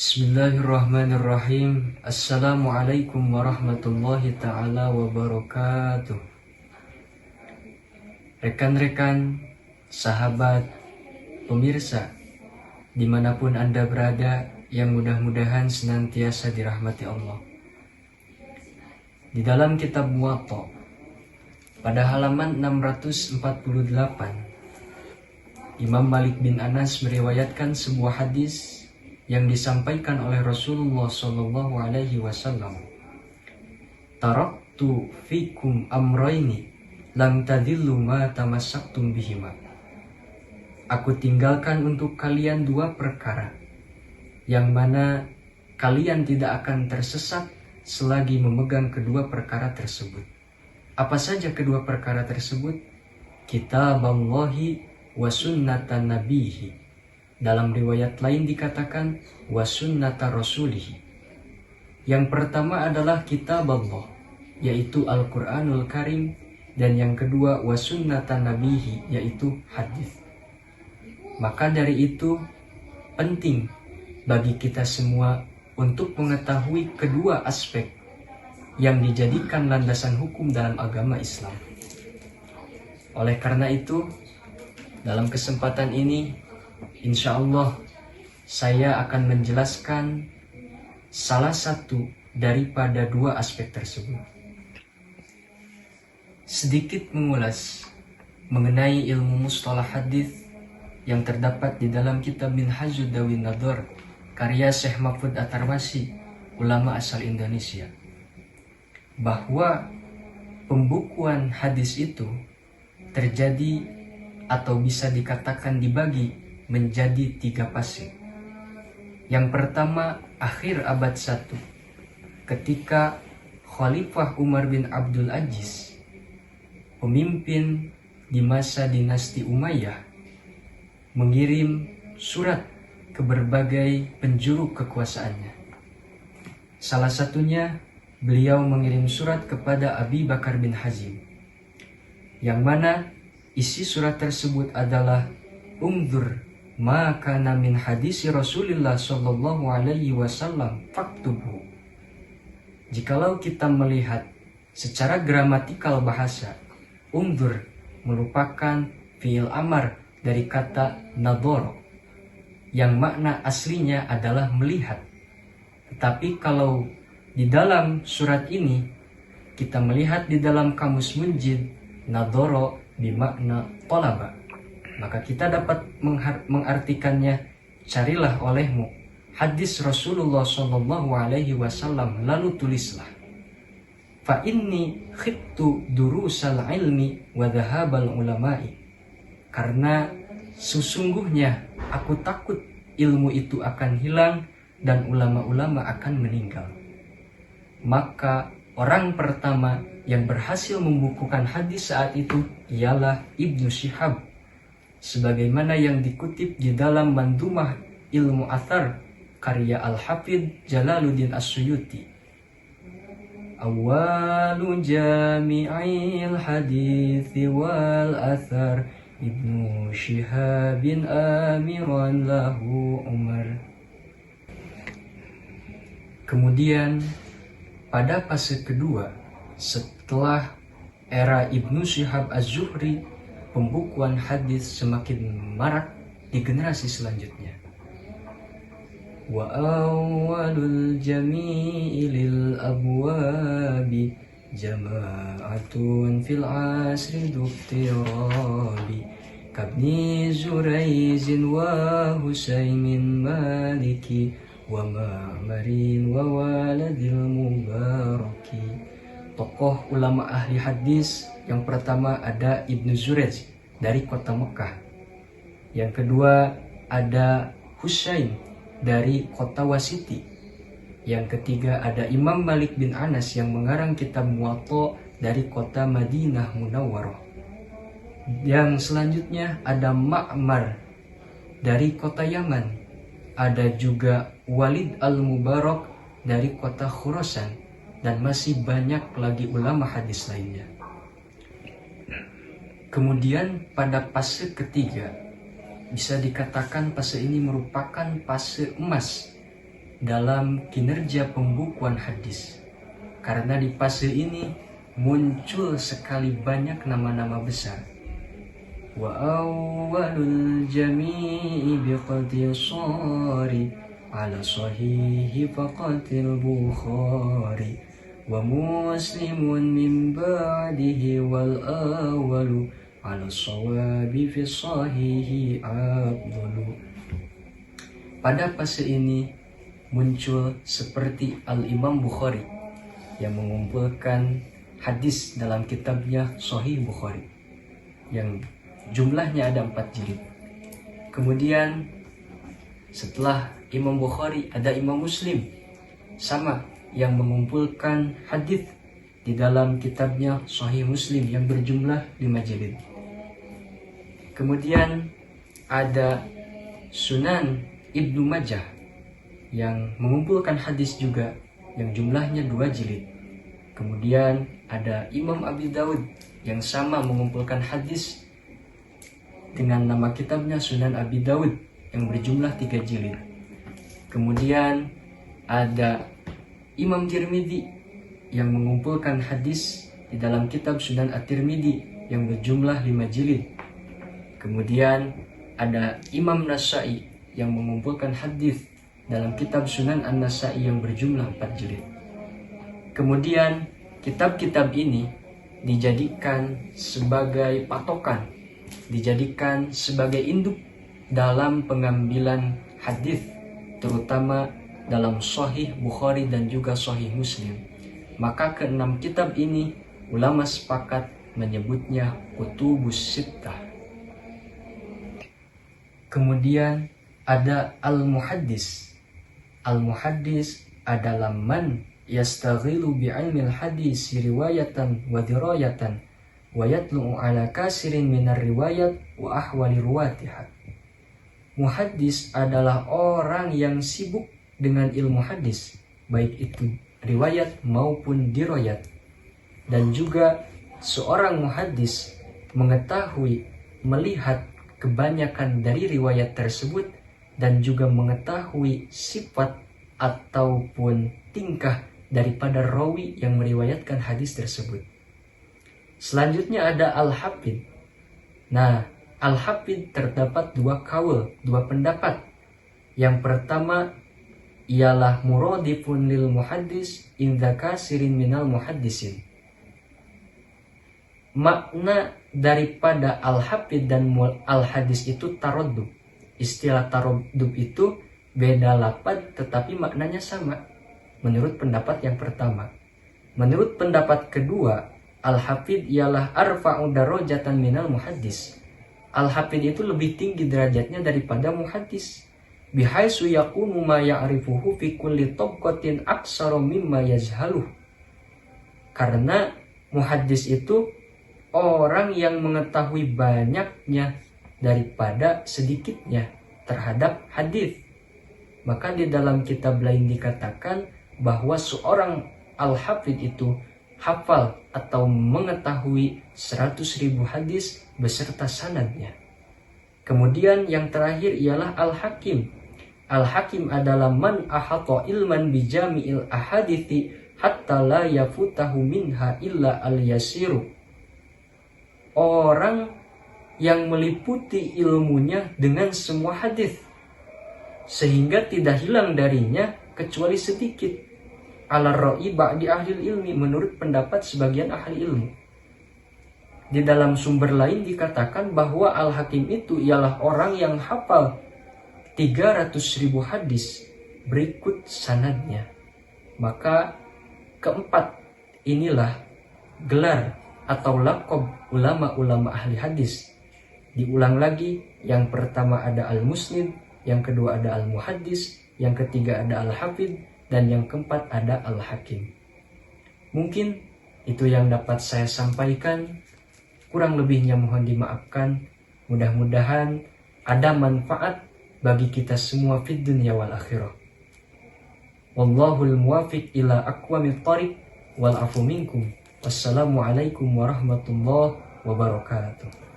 Bismillahirrahmanirrahim. Assalamualaikum warahmatullahi ta'ala wabarakatuh. Rekan-rekan, sahabat, pemirsa, dimanapun Anda berada, yang mudah-mudahan senantiasa dirahmati Allah. Di dalam kitab Muwatta, pada halaman 648, Imam Malik bin Anas meriwayatkan sebuah hadis yang disampaikan oleh Rasulullah Shallallahu Alaihi Wasallam. Taraktu fikum amroini lam tadillu ma tamassaktum bihima. Aku tinggalkan untuk kalian dua perkara, yang mana kalian tidak akan tersesat selagi memegang kedua perkara tersebut. Apa saja kedua perkara tersebut? Kitaballahi wa sunnatan nabihi. Dalam riwayat lain dikatakan wa sunnata rasulihi. Yang pertama adalah kitab Allah, yaitu Al-Quranul Karim, dan yang kedua wa sunnata nabihi, yaitu hadis. Maka dari itu penting bagi kita semua untuk mengetahui kedua aspek yang dijadikan landasan hukum dalam agama Islam. Oleh karena itu, dalam kesempatan ini insya Allah saya akan menjelaskan salah satu daripada dua aspek tersebut. Sedikit mengulas mengenai ilmu mustalah hadis yang terdapat di dalam kitab Minhajud Dawin Nadhar karya Syekh Mahfud At-Tarwasi, ulama asal Indonesia, bahwa pembukuan hadis itu terjadi atau bisa dikatakan dibagi menjadi tiga fase. Yang pertama, akhir abad 1, ketika Khalifah Umar bin Abdul Aziz, pemimpin di masa dinasti Umayyah, mengirim surat ke berbagai penjuru kekuasaannya. Salah satunya, beliau mengirim surat kepada Abi Bakar bin Hazim, yang mana isi surat tersebut adalah Umdur maka min hadisi Rasulullah Shallallahu Alaihi Wasallam faktubu. Jikalau kita melihat secara gramatikal bahasa, umdur merupakan fiil amar dari kata nadhara, yang makna aslinya adalah melihat. Tetapi kalau di dalam surat ini kita melihat di dalam kamus Munjid, nadhara bermakna talaba, maka kita dapat mengartikannya, carilah olehmu hadis Rasulullah Shallallahu Alaihi Wasallam, lalu tulislah. Fa inni khiftu durusal ilmi wa dhahabal ulama'i. Karena sesungguhnya aku takut ilmu itu akan hilang dan ulama-ulama akan meninggal. Maka orang pertama yang berhasil membukukan hadis saat itu ialah Ibnu Syihab, sebagaimana yang dikutip di dalam Mandumah Ilmu Athar karya Al-Hafidh Jalaluddin As-Suyuti. Awalu jami'il hadithi wal athar Ibnu Syihabin amiran lahu Umar. Kemudian pada fase kedua, setelah era Ibnu Syihab Az-Zuhri, pembukuan hadis semakin marak di generasi selanjutnya. Wa awwalul jami'i lil abwabi jama'atun fil asri duktirabi kabni Zuraizin wa Husaymin Maliki wa Ma'marin wa waladil Mubaraki. Tokoh ulama ahli hadis yang pertama ada Ibnu Zurayj dari kota Mekah. Yang kedua ada Husain dari kota Wasiti. Yang ketiga ada Imam Malik bin Anas yang mengarang kitab Muwatta dari kota Madinah Munawwarah. Yang selanjutnya ada Ma'mar dari kota Yaman. Ada juga Walid al-Mubarak dari kota Khurasan, dan masih banyak lagi ulama hadis lainnya. Kemudian pada fase ketiga, bisa dikatakan fase ini merupakan fase emas dalam kinerja pembukuan hadis. Karena di fase ini muncul sekali banyak nama-nama besar. Wa awwalul jami'i biqtisari ala sahihi faqatil Bukhari wa muslimun min ba'dihi wal awwalu ala sawabi fi sahihi afdalu. Pada fase ini muncul seperti Al-Imam Bukhari yang mengumpulkan hadis dalam kitabnya Sahih Bukhari yang jumlahnya ada 4 jilid. Kemudian setelah Imam Bukhari ada Imam Muslim sama yang mengumpulkan hadis di dalam kitabnya Sahih Muslim yang berjumlah 5 jilid. Kemudian ada Sunan Ibnu Majah yang mengumpulkan hadis juga yang jumlahnya 2 jilid. Kemudian ada Imam Abi Daud yang sama mengumpulkan hadis dengan nama kitabnya Sunan Abi Daud yang berjumlah 3 jilid. Kemudian ada Imam Tirmidzi yang mengumpulkan hadis di dalam kitab Sunan At-Tirmidzi yang berjumlah 5 jilid. Kemudian ada Imam Nasai yang mengumpulkan hadis dalam kitab Sunan An-Nasai yang berjumlah 4 jilid. Kemudian kitab-kitab ini dijadikan sebagai patokan, dijadikan sebagai induk dalam pengambilan hadis, terutama dalam Sahih Bukhari dan juga Sahih Muslim. Maka ke-6 kitab ini ulama sepakat menyebutnya Kutubus Sittah. Kemudian ada Al-Muhaddis. Al-Muhaddis adalah man yastaghilu bi'ilmil hadis riwayatan wa dirayatan wa yatlu'u ala kasirin minar riwayat wa ahwali ruwatiha. Muhaddis adalah orang yang sibuk dengan ilmu hadis, baik itu riwayat maupun dirayat. Dan juga seorang muhaddis mengetahui, melihat kebanyakan dari riwayat tersebut dan juga mengetahui sifat ataupun tingkah daripada rawi yang meriwayatkan hadis tersebut. Selanjutnya ada Al-Hafidh. Nah, Al-Hafidh terdapat 2 kaul, 2 pendapat. Yang pertama ialah muradifun lil muhaddis inda kasirin minal muhaddisin. Makna daripada Al-Hafidh dan Al-Hadis itu taraddub. Istilah taraddub itu beda lafaz tetapi maknanya sama. Menurut pendapat yang pertama. Menurut pendapat kedua, Al-Hafidh ialah arfa'u darajatan minal muhaddis. Al-Hafidh itu lebih tinggi derajatnya daripada muhaddis. Bihaisu yakunu ma ya'rifuhu fi kulli tabqatin aksara mimma yazhaluh. Karena muhaddis itu orang yang mengetahui banyaknya daripada sedikitnya terhadap hadis. Maka di dalam kitab lain dikatakan bahwa seorang Al-Hafidh itu hafal atau mengetahui 100.000 hadis beserta sanadnya. Kemudian yang terakhir ialah Al-Hakim. Al-Hakim adalah man ahata ilman bijami'il ahadithi hatta la yafutahu minha illa al-yasiru. Orang yang meliputi ilmunya dengan semua hadis sehingga tidak hilang darinya kecuali sedikit. Al-ra'i ba'di ahli ilmi, menurut pendapat sebagian ahli ilmu. Di dalam sumber lain dikatakan bahwa Al-Hakim itu ialah orang yang hafal 300.000 hadis berikut sanadnya. Maka keempat inilah gelar atau laqab ulama-ulama ahli hadis. Diulang lagi, yang pertama ada Al-Musnid, yang kedua ada Al-Muhaddis, yang ketiga ada Al-Hafidh, dan yang keempat ada Al-Hakim. Mungkin itu yang dapat saya sampaikan. Kurang lebihnya mohon dimaafkan. Mudah-mudahan ada manfaat bagi kita semua fid dunya wal akhirah. Wallahul muwafiq ila aqwamit thariq wal afu minkum. Wassalamualaikum warahmatullahi wabarakatuh.